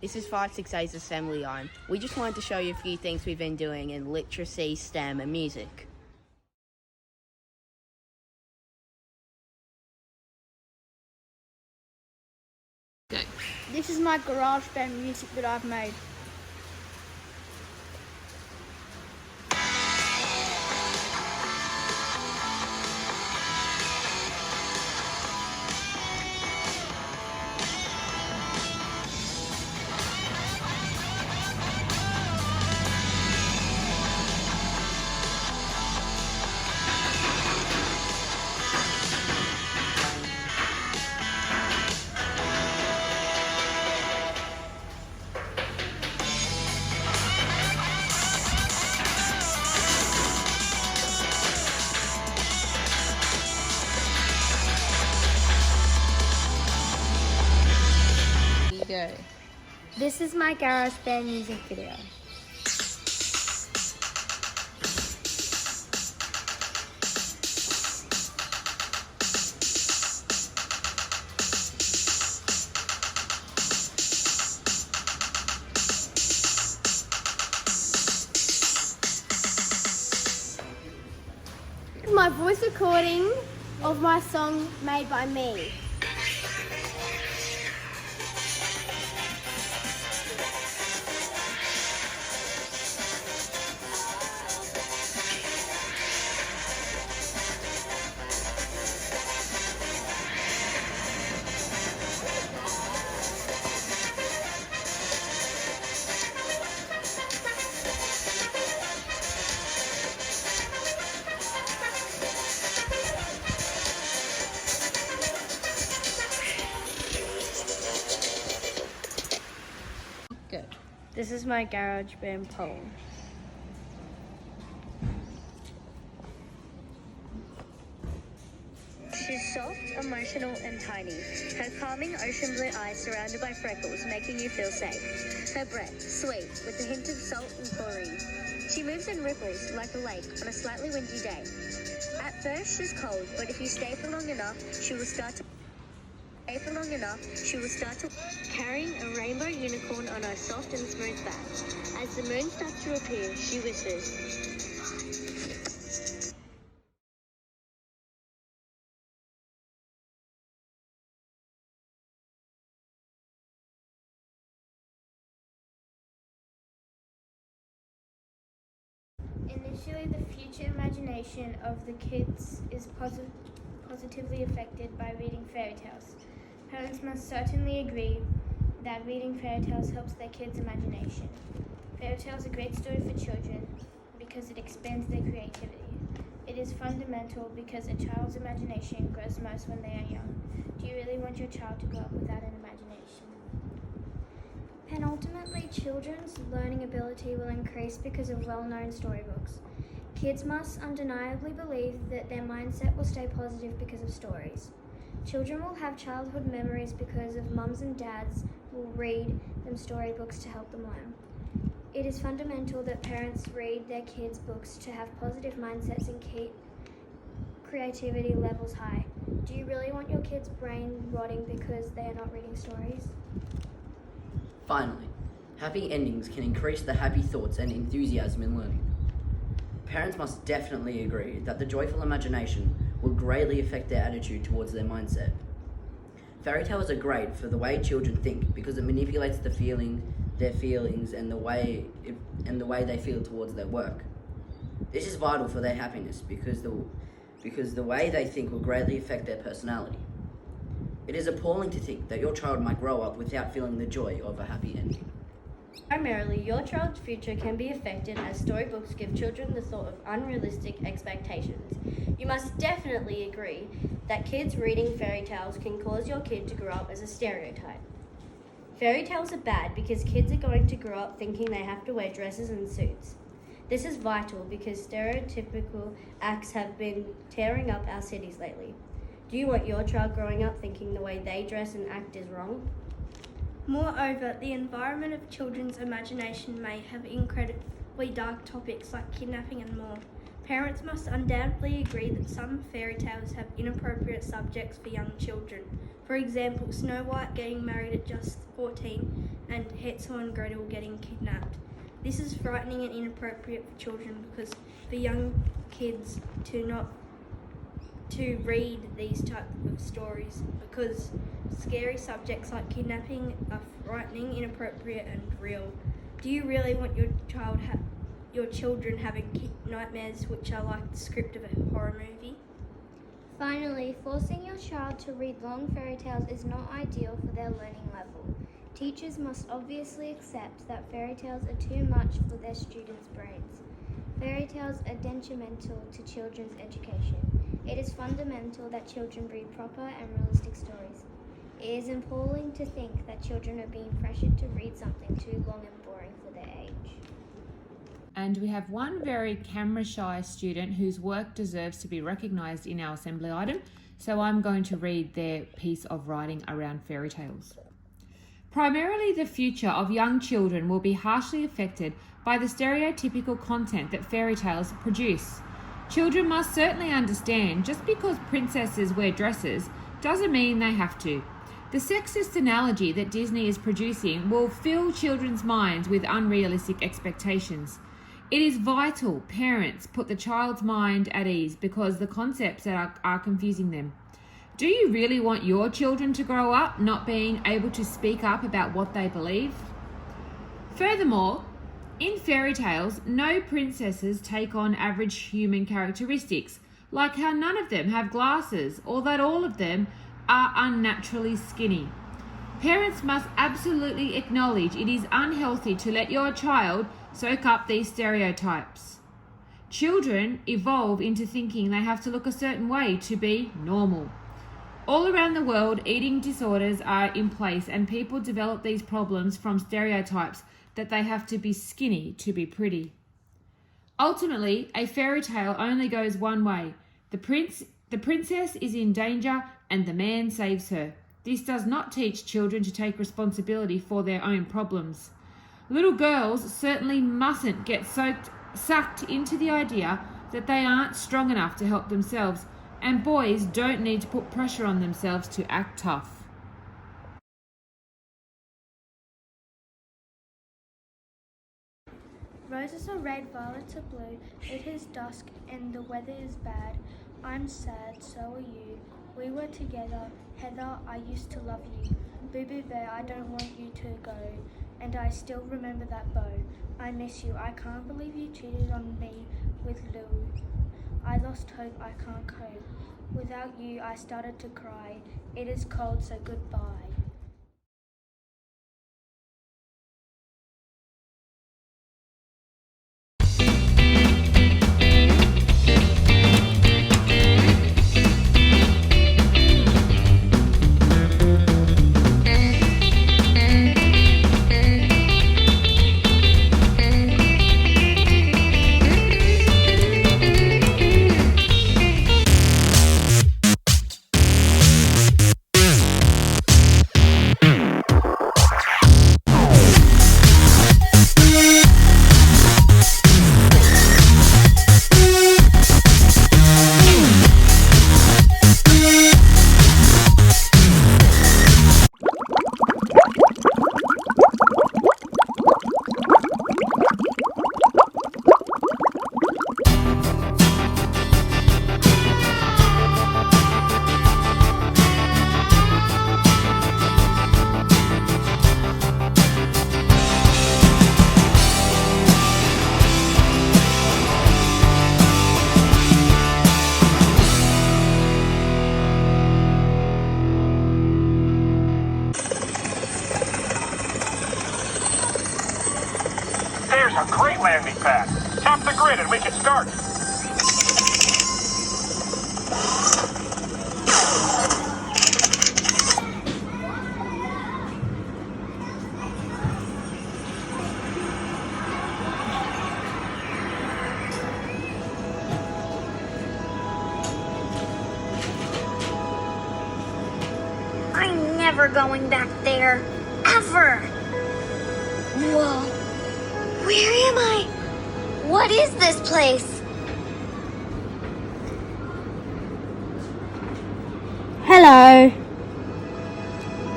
This is 568's assembly line. We just wanted to show you a few things we've been doing in literacy, STEM and music. Go. This is my garage band music that I've made. Go. This is my garage band music video. My voice recording of my song made by me. Go. This is my garage band poem. She's soft, emotional and tiny. Her calming ocean blue eyes surrounded by freckles, making you feel safe. Her breath, sweet, with a hint of salt and chlorine. She moves in ripples like a lake on a slightly windy day. At first she's cold, but if you stay for long enough, she will start to carrying a rainbow unicorn on her soft and smooth back. As the moon starts to appear, she whispers, Initially, the future imagination of the kids is positively affected by reading fairy tales. Parents must certainly agree that reading fairy tales helps their kids' imagination. Fairy tales are a great story for children because it expands their creativity. It is fundamental because a child's imagination grows most when they are young. Do you really want your child to grow up without an imagination? Penultimately, children's learning ability will increase because of well-known storybooks. Kids must undeniably believe that their mindset will stay positive because of stories. Children will have childhood memories because of mums and dads will read them storybooks to help them learn. It is fundamental that parents read their kids' books to have positive mindsets and keep creativity levels high. Do you really want your kids' brain rotting because they are not reading stories? Finally, happy endings can increase the happy thoughts and enthusiasm in learning. Parents must definitely agree that the joyful imagination will greatly affect their attitude towards their mindset. Fairy tales are great for the way children think because it manipulates their feelings and the way they feel towards their work. This is vital for their happiness because the way they think will greatly affect their personality. It is appalling to think that your child might grow up without feeling the joy of a happy ending. Primarily, your child's future can be affected as storybooks give children the thought of unrealistic expectations. You must definitely agree that kids reading fairy tales can cause your kid to grow up as a stereotype. Fairy tales are bad because kids are going to grow up thinking they have to wear dresses and suits. This is vital because stereotypical acts have been tearing up our cities lately. Do you want your child growing up thinking the way they dress and act is wrong? Moreover, the environment of children's imagination may have incredibly dark topics like kidnapping and more. Parents must undoubtedly agree that some fairy tales have inappropriate subjects for young children. For example, Snow White getting married at just 14 and Hansel and Gretel getting kidnapped. This is frightening and inappropriate for children because for young kids to read these types of stories because scary subjects like kidnapping are frightening, inappropriate and real. Do you really want your children having nightmares which are like the script of a horror movie? Finally, forcing your child to read long fairy tales is not ideal for their learning level. Teachers must obviously accept that fairy tales are too much for their students' brains. Fairy tales are detrimental to children's education. It is fundamental that children read proper and realistic stories. It is appalling to think that children are being pressured to read something too long and boring for their age. And we have one very camera-shy student whose work deserves to be recognised in our assembly item, so I'm going to read their piece of writing around fairy tales. Primarily, the future of young children will be harshly affected by the stereotypical content that fairy tales produce. Children must certainly understand just because princesses wear dresses doesn't mean they have to. The sexist analogy that Disney is producing will fill children's minds with unrealistic expectations. It is vital parents put the child's mind at ease because the concepts are confusing them. Do you really want your children to grow up not being able to speak up about what they believe? Furthermore, in fairy tales, no princesses take on average human characteristics, like how none of them have glasses or that all of them are unnaturally skinny. Parents must absolutely acknowledge it is unhealthy to let your child soak up these stereotypes. Children evolve into thinking they have to look a certain way to be normal. All around the world, eating disorders are in place and people develop these problems from stereotypes that they have to be skinny to be pretty. Ultimately, a fairy tale only goes one way. The princess is in danger and the man saves her. This does not teach children to take responsibility for their own problems. Little girls certainly mustn't get sucked into the idea that they aren't strong enough to help themselves, and boys don't need to put pressure on themselves to act tough. Roses are red, violets are blue. It is dusk and the weather is bad. I'm sad, so are you. We were together. Heather, I used to love you. Boo Boo Bear, I don't want you to go. And I still remember that bow. I miss you. I can't believe you cheated on me with Lou. I lost hope. I can't cope. Without you, I started to cry. It is cold, so goodbye. There's a great landing pad. Tap the grid and we can start. I'm never going back there. Ever. Whoa. Where am I? What is this place? Hello.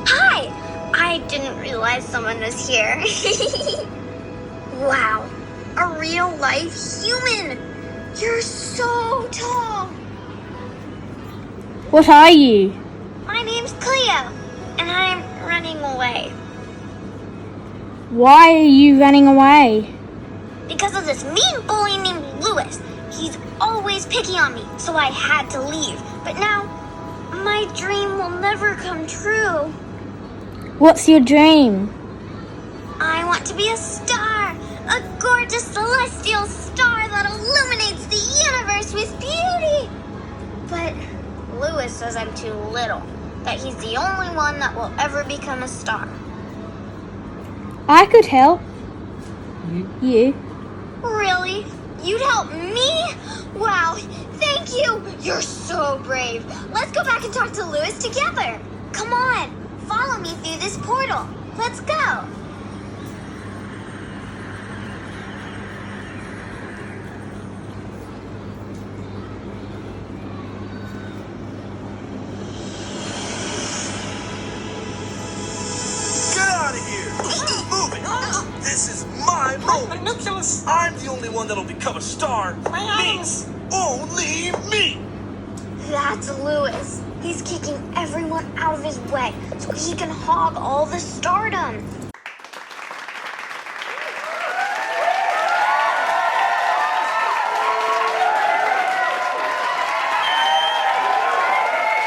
Hi! I didn't realize someone was here. Wow, a real life human! You're so tall! What are you? My name's Cleo, and I'm running away. Why are you running away? Because of this mean bully named Lewis. He's always picking on me, so I had to leave. But now, my dream will never come true. What's your dream? I want to be a star, a gorgeous celestial star that illuminates the universe with beauty. But Lewis says I'm too little, that he's the only one that will ever become a star. I could help. You? Really? You'd help me? Wow, thank you! You're so brave. Let's go back and talk to Lewis together. Come on, follow me through this portal. Let's go. Get out of here! Move it! This is my moment! I'm the only one that'll become a star! Me! Only me! That's Lewis. He's kicking everyone out of his way so he can hog all the stardom.